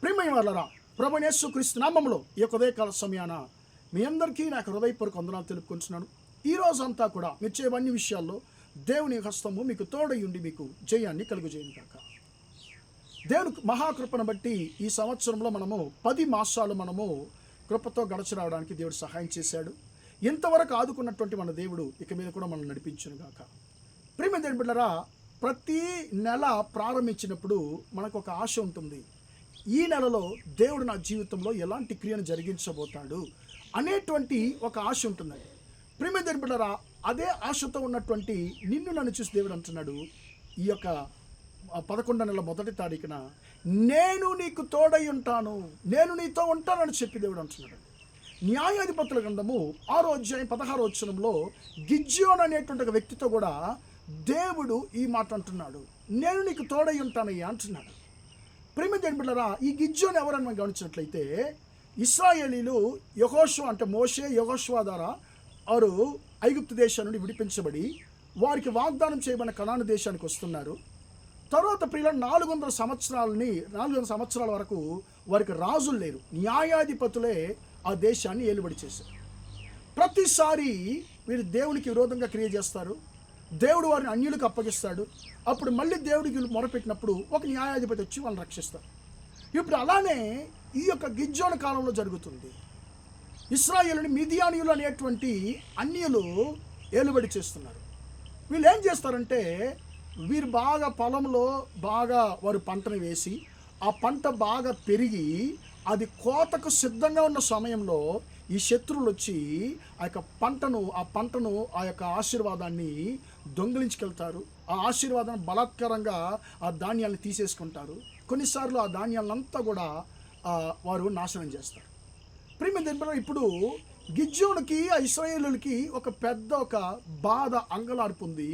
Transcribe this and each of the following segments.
ప్రియమైన వాళ్ళరా, ప్రభువైన యేసుక్రీస్తు నామములో ఈ యొక్క ఉదయకాల సమయాన మీ అందరికీ నాకు హృదయపూర్వక వందనాలు తెలుపుకుంటున్నాను. ఈ రోజంతా కూడా మీరు చేయే అన్ని విషయాల్లో దేవుని హస్తము మీకు తోడై ఉండి మీకు జయాన్ని కలుగజేయను కాక. దేవుని మహాకృపను బట్టి ఈ సంవత్సరంలో మనము 10 మాసాలు మనము కృపతో గడచి రావడానికి దేవుడు సహాయం చేశాడు. ఇంతవరకు ఆదుకున్నటువంటి మన దేవుడు ఇక మీద కూడా మనం నడిపించును గాక. ప్రియమైన దేవుని బిడ్డలారా, ప్రతి నెల ప్రారంభించినప్పుడు మనకు ఒక ఆశ ఉంటుంది. ఈ నెలలో దేవుడు నా జీవితంలో ఎలాంటి క్రియను జరిగించబోతాడు అనేటువంటి ఒక ఆశ ఉంటుందండి. ప్రియమైన దేవుని బిడ్డలారా, అదే ఆశతో ఉన్నటువంటి నిన్ను నన్ను చూసి దేవుడు అంటున్నాడు, ఈ యొక్క 11వ నెల 1వ తారీఖున నేను నీకు తోడై ఉంటాను, నేను నీతో ఉంటానని చెప్పి దేవుడు అంటున్నాడు. న్యాయాధిపతుల గ్రంథము 6వ అధ్యాయం 16వ వచనంలో గిద్యోను అనేటువంటి ఒక వ్యక్తితో కూడా దేవుడు ఈ మాట అంటున్నాడు, నేను నీకు తోడై ఉంటానయ్యా అంటున్నాడు. ప్రియమైన దేవుని బిడ్డలారా, ఈ గిద్యోను ఎవరని మనం గమనించినట్లయితే ఇశ్రాయేలీలు యెహోషువ అంటే మోషే యెహోషువ ద్వారా వారు ఐగుప్తు దేశం నుండి విడిపించబడి వారికి వాగ్దానం చేయబడిన కనాను దేశానికి వస్తున్నారు. తర్వాత ప్రియుల 400 సంవత్సరాల వరకు వారికి రాజులు లేరు, న్యాయాధిపతులే ఆ దేశాన్ని ఏలుబడి చేశారు. ప్రతిసారి వీరు దేవునికి విరోధంగా క్రియ చేస్తారు, దేవుడు వారిని అన్యులకు అప్పగిస్తాడు. అప్పుడు మళ్ళీ దేవుడికి మొరపెట్టినప్పుడు ఒక న్యాయాధిపతి వచ్చి వాళ్ళని రక్షిస్తారు. ఇప్పుడు అలానే ఈ యొక్క గిద్యోను కాలంలో జరుగుతుంది. ఇశ్రాయేలుని మిదియానీయులు అనేటువంటి అన్యులు ఏలుబడి చేస్తున్నారు. వీళ్ళు ఏం చేస్తారంటే, వీరు బాగా పొలంలో వారు పంటను వేసి ఆ పంట బాగా పెరిగి అది కోతకు సిద్ధంగా ఉన్న సమయంలో ఈ శత్రువులు వచ్చి ఆ పంటను ఆ యొక్క ఆశీర్వాదాన్ని దొంగిలించుకెళ్తారు. ఆ ఆశీర్వాదాన్ని బలాత్కారంగా ఆ ధాన్యాలను తీసేసుకుంటారు. కొన్నిసార్లు ఆ ధాన్యాలంతా కూడా వారు నాశనం చేస్తారు. ప్రియమైన దేవుని బిడ్డలారా, ఇప్పుడు గిద్యోనుకి ఆ ఇశ్రాయేలులకి ఒక బాధ అంగలార్పు ఉంది.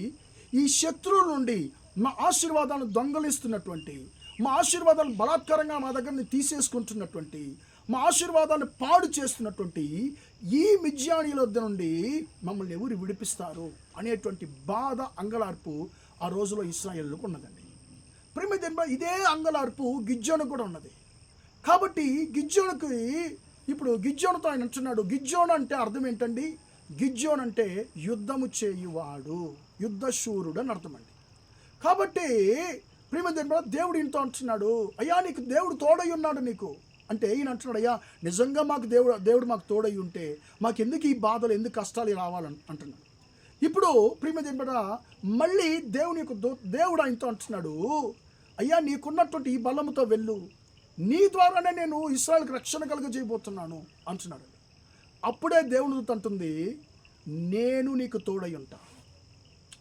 ఈ శత్రువుల నుండి మా ఆశీర్వాదాలను దొంగలిస్తున్నటువంటి, మా ఆశీర్వాదాలు బలాత్కారంగా మా దగ్గర నుంచి తీసేసుకుంటున్నటువంటి, మా ఆశీర్వాదాన్ని పాడు చేస్తున్నటువంటి ఈ మిద్యానీయుల వద్ద నుండి మమ్మల్ని ఎవరు విడిపిస్తారు అనేటువంటి బాధ అంగలార్పు ఆ రోజులో ఇశ్రాయేలుకు ఉన్నదండి. ప్రియమైన దేవుని బిడ్డలారా, ఇదే అంగలార్పు గిద్యోనుకు కూడా ఉన్నది. కాబట్టి ఇప్పుడు గిద్యోనుతో ఆయన అంటున్నాడు, గిద్యోను అంటే అర్థం ఏంటండి? గిద్యోను అంటే యుద్ధము చేయువాడు, యుద్ధశూరుడు అని అర్థం అండి. కాబట్టి ప్రియమైన దేవుని బిడ్డలారా, దేవుడు ఈయనతో అంటున్నాడు, అయ్యా నీకు దేవుడు తోడై ఉన్నాడు నీకు అంటే, ఈయన అంటున్నాడు, అయ్యా నిజంగా మాకు దేవుడు మాకు తోడై ఉంటే మాకెందుకు ఈ బాధలు, ఎందుకు కష్టాలు రావాలని అంటున్నాడు. ఇప్పుడు ప్రియమైన దేవుని బిడ్డలారా, మళ్ళీ దేవుడు ఆయనతో అంటున్నాడు, అయ్యా నీకున్నటువంటి ఈ బలముతో వెళ్ళు, నీ ద్వారానే నేను ఇశ్రాయేలుకి రక్షణ కలుగజేయబోతున్నాను అంటున్నాడు. అప్పుడే దేవుని దూత అంటుంది, నేను నీకు తోడై ఉంటాను.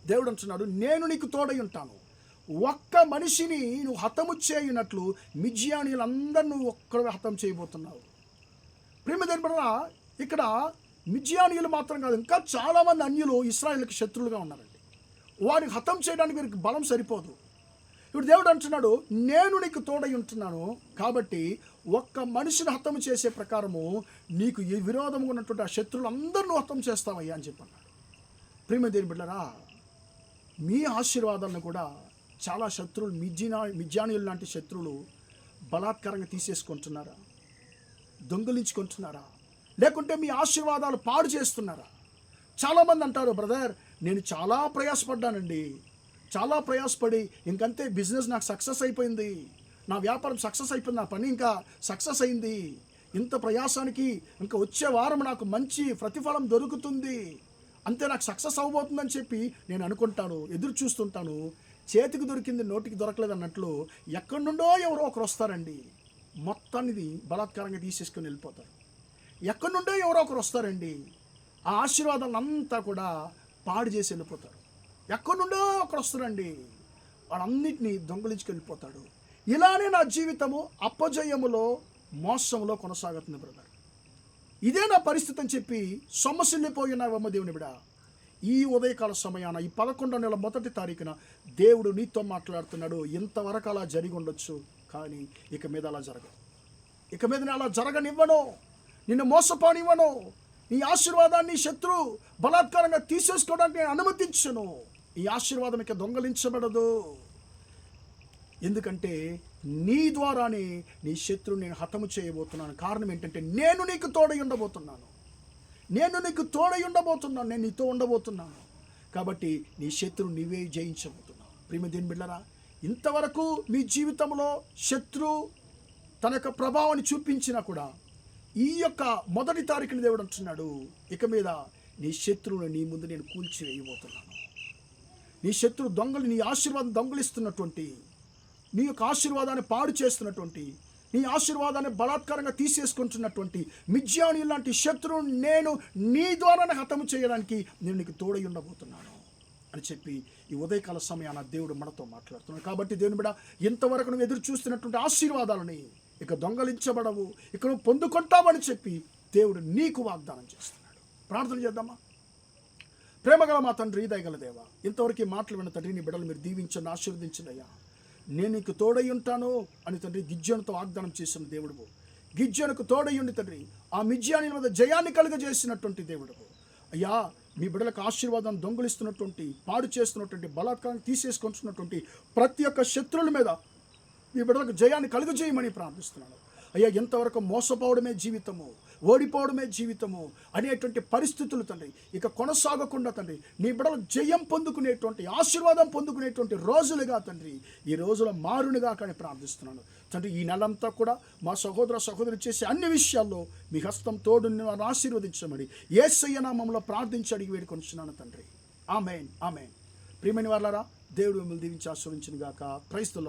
దేవుడు అంటున్నాడు, నేను నీకు తోడై ఉంటాను. ఒక్క మనిషిని నువ్వు హతము చేయునట్లు మిద్యానీయులందరూ నువ్వు ఒక్కడే హతం చేయబోతున్నావు. ప్రియమైన దేవుని బిడ్డలారా, ఇక్కడ మిద్యానీయులు మాత్రం కాదు, ఇంకా చాలామంది అన్యులు ఇశ్రాయేలుకి శత్రువులుగా ఉన్నారండి. వారిని హతం చేయడానికి వీరికి బలం సరిపోదు. ఇప్పుడు దేవుడు అంటున్నాడు, నేను నీకు తోడై ఉంటున్నాను కాబట్టి ఒక్క మనిషిని హతము చేసే ప్రకారము నీకు ఈ విరోధంగా ఉన్నటువంటి ఆ శత్రువులందరూ హతం చేస్తావయ్యా అని చెప్పన్నాడు. ప్రియమైన దేవుని బిడ్డలారా, మీ ఆశీర్వాదాలను కూడా చాలా శత్రువులు, మిద్యానీయులు లాంటి శత్రువులు బలాత్కారంగా తీసేసుకుంటున్నారా, దొంగిలించుకుంటున్నారా, లేకుంటే మీ ఆశీర్వాదాలు పాడు చేస్తున్నారా? చాలామంది అంటారు, బ్రదర్ నేను చాలా ప్రయాసపడ్డానండి, చాలా ప్రయాసపడి ఇంకంతే బిజినెస్ నాకు సక్సెస్ అయిపోయింది, నా వ్యాపారం సక్సెస్ అయిపోయింది, నా పని ఇంకా సక్సెస్ అయింది, ఇంత ప్రయాసానికి ఇంకా వచ్చే వారం నాకు మంచి ప్రతిఫలం దొరుకుతుంది, అంతే నాకు సక్సెస్ అవ్వబోతుందని చెప్పి నేను అనుకుంటాను, ఎదురు చూస్తుంటాను. చేతికి దొరికింది నోటికి దొరకలేదు అన్నట్లు ఎక్కడి నుండో ఎవరో ఒకరు వస్తారండి, మొత్తాన్ని బలాత్కారంగా తీసేసుకొని వెళ్ళిపోతారు. ఎక్కడి నుండో ఎవరో ఒకరు వస్తారండి, ఆ ఆశీర్వాదాలంతా కూడా పాడు చేసి వెళ్ళిపోతారు. ఎక్కడి నుండో ఒకరు వస్తారండి, వాళ్ళన్నింటినీ దొంగలించుకెళ్ళిపోతాడు. ఇలానే నా జీవితము అపజయములో, మోసంలో కొనసాగుతుంది బ్రదర్. ఇదే నా పరిస్థితి అని చెప్పి సొమ్మసిల్లిపోయినావమ్మ దేవుని బిడ్డ. ఈ ఉదయకాల సమయాన ఈ 11వ నెల 1వ తారీఖున దేవుడు నీతో మాట్లాడుతున్నాడు. ఇంతవరకు అలా జరిగి ఉండొచ్చు, కానీ ఇక మీద అలా జరగదు. ఇక మీద నేను అలా జరగనివ్వను, నిన్ను మోసపోనివ్వను, నీ ఆశీర్వాదాన్ని శత్రు బలాత్కారంగా తీసేసుకోవడానికి నేను అనుమతించను. ఈ ఆశీర్వాదం ఇక దొంగలించబడదు. ఎందుకంటే నీ ద్వారానే నీ శత్రువుని నేను హతము చేయబోతున్నాను. కారణం ఏంటంటే నేను నీకు తోడై ఉండబోతున్నాను. నేను నీకు తోడై ఉండబోతున్నాను. నేను నీతో ఉండబోతున్నాను. కాబట్టి నీ శత్రువు నీవే జయించబోతున్నావు. ప్రియమైన దేవుని బిడ్డలారా, ఇంతవరకు మీ జీవితంలో శత్రువు తన యొక్క ప్రభావాన్ని చూపించినా కూడా ఈ యొక్క 1వ తారీఖున దేవుడు అంటున్నాడు, ఇక మీద నీ శత్రువుని నీ ముందు నేను కూల్చివేయబోతున్నాను. నీ శత్రువు దొంగలు, నీ ఆశీర్వాదం దొంగలిస్తున్నటువంటి, నీ యొక్క ఆశీర్వాదాన్ని పాడు చేస్తున్నటువంటి, నీ ఆశీర్వాదాన్ని బలాత్కారంగా తీసేసుకుంటున్నటువంటి మిద్యానీ లాంటి శత్రువుని నేను నీ ద్వారానే హతము చేయడానికి నేను నీకు తోడై ఉండబోతున్నాను అని చెప్పి ఈ ఉదయకాల సమయాన దేవుడు మనతో మాట్లాడుతున్నాడు. కాబట్టి దేవుని బిడ్డ, ఇంతవరకు నువ్వు ఎదురు చూస్తున్నటువంటి ఆశీర్వాదాలని ఇక దొంగలించబడవు, ఇక నువ్వు పొందుకుంటావని చెప్పి దేవుడు నీకు వాగ్దానం చేస్తున్నాడు. ప్రార్థన చేద్దామా? ప్రేమగల మా తండ్రి, దయగల దేవా, ఇంతవరకు ఈ మాటలు విన్న తండ్రి, నీ బిడ్డలు మీరు దీవించండి, ఆశీర్వదించండి అయ్యా. నేను నీకు తోడై ఉంటాను అని తండ్రి గిద్యోనుతో వాగ్దానం చేసిన దేవుడు. గిద్యోనుకు తోడై ఉండి తండ్రి ఆ మిద్యానీ మీద జయాన్ని కలుగజేసినటువంటి దేవుడు అయ్యా. మీ బిడ్డలకు ఆశీర్వాదం దొంగిలిస్తున్నటువంటి, పాడు చేస్తున్నటువంటి, బలాత్కారం తీసేసుకుంటున్నటువంటి ప్రతి ఒక్క శత్రువుల మీద మీ బిడ్డలకు జయాన్ని కలుగజేయమని ప్రార్థిస్తున్నాను అయ్యా. ఎంతవరకు మోసపోవడమే జీవితము, ఓడిపోవడమే జీవితము అనేటువంటి పరిస్థితులు తండ్రి ఇక కొనసాగకుండా తండ్రి నీ బిడ్డలు జయం పొందుకునేటువంటి, ఆశీర్వాదం పొందుకునేటువంటి రోజులుగా తండ్రి ఈ రోజుల మారునుగా కానీ ప్రార్థిస్తున్నాను తండ్రి. ఈ నెలంతా కూడా మా సహోదర సహోదరి చేసే అన్ని విషయాల్లో మీ హస్తం తోడు వారిని ఆశీర్వదించమని యేసయ్య నామములో ప్రార్థించి అడిగి వేడుకొనిచున్నాను తండ్రి. ఆమేన్, ఆమేన్. ప్రియమైన వారలారా, దేవుడు మిమ్మల్ని దీవించి ఆశీర్వదించును గాక. Praise the lord.